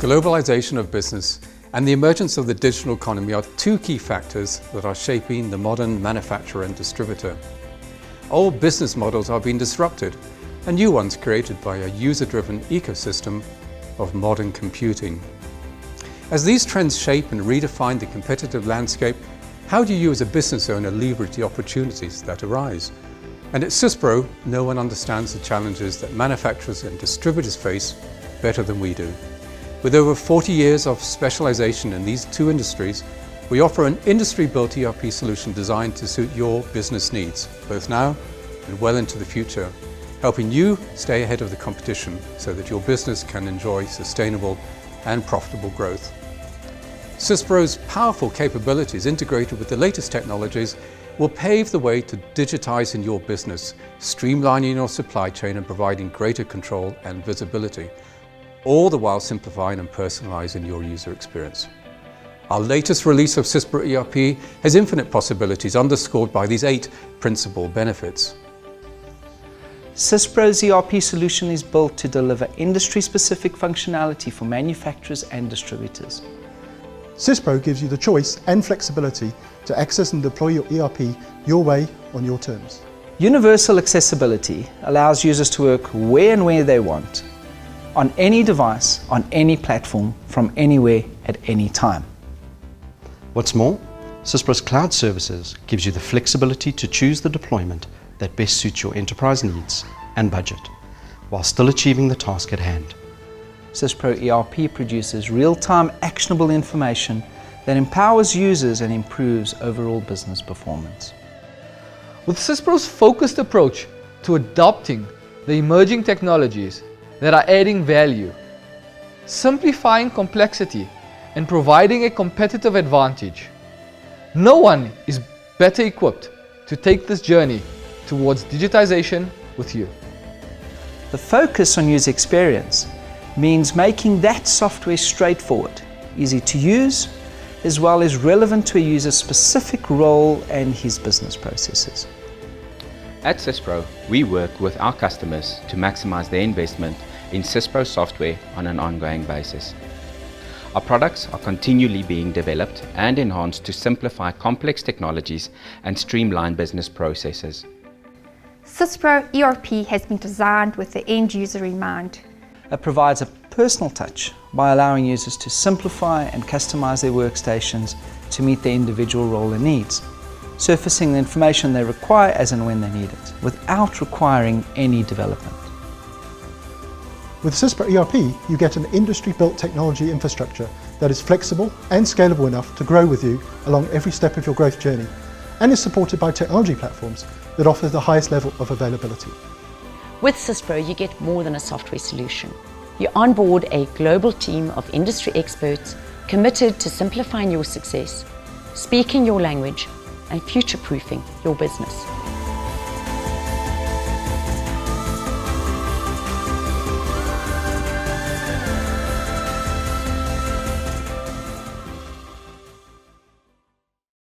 Globalization of business and the emergence of the digital economy are two key factors that are shaping the modern manufacturer and distributor. Old business models are being disrupted and new ones created by a user-driven ecosystem of modern computing. As these trends shape and redefine the competitive landscape, how do you as a business owner leverage the opportunities that arise? And at Syspro, no one understands the challenges that manufacturers and distributors face better than we do. With over 40 years of specialization in these two industries, we offer an industry-built ERP solution designed to suit your business needs, both now and well into the future, helping you stay ahead of the competition so that your business can enjoy sustainable and profitable growth. Syspro's powerful capabilities integrated with the latest technologies will pave the way to digitizing your business, streamlining your supply chain and providing greater control and visibility, all the while simplifying and personalizing your user experience. Our latest release of Syspro ERP has infinite possibilities underscored by these 8 principal benefits. Syspro's ERP solution is built to deliver industry-specific functionality for manufacturers and distributors. Syspro gives you the choice and flexibility to access and deploy your ERP your way on your terms. Universal accessibility allows users to work where and where they want, on any device, on any platform, from anywhere at any time. What's more, Syspro's cloud services gives you the flexibility to choose the deployment that best suits your enterprise needs and budget, while still achieving the task at hand. Syspro ERP produces real-time actionable information that empowers users and improves overall business performance. With Syspro's focused approach to adopting the emerging technologies that are adding value, simplifying complexity, and providing a competitive advantage, no one is better equipped to take this journey towards digitization with you. The focus on user experience means making that software straightforward, easy to use, as well as relevant to a user's specific role and his business processes. At Syspro, we work with our customers to maximize their investment in Syspro software on an ongoing basis. Our products are continually being developed and enhanced to simplify complex technologies and streamline business processes. Syspro ERP has been designed with the end user in mind. It provides a personal touch by allowing users to simplify and customize their workstations to meet their individual role and needs, surfacing the information they require as and when they need it, without requiring any development. With Syspro ERP, you get an industry-built technology infrastructure that is flexible and scalable enough to grow with you along every step of your growth journey, and is supported by technology platforms that offer the highest level of availability. With Syspro, you get more than a software solution. You onboard a global team of industry experts committed to simplifying your success, speaking your language, and future-proofing your business.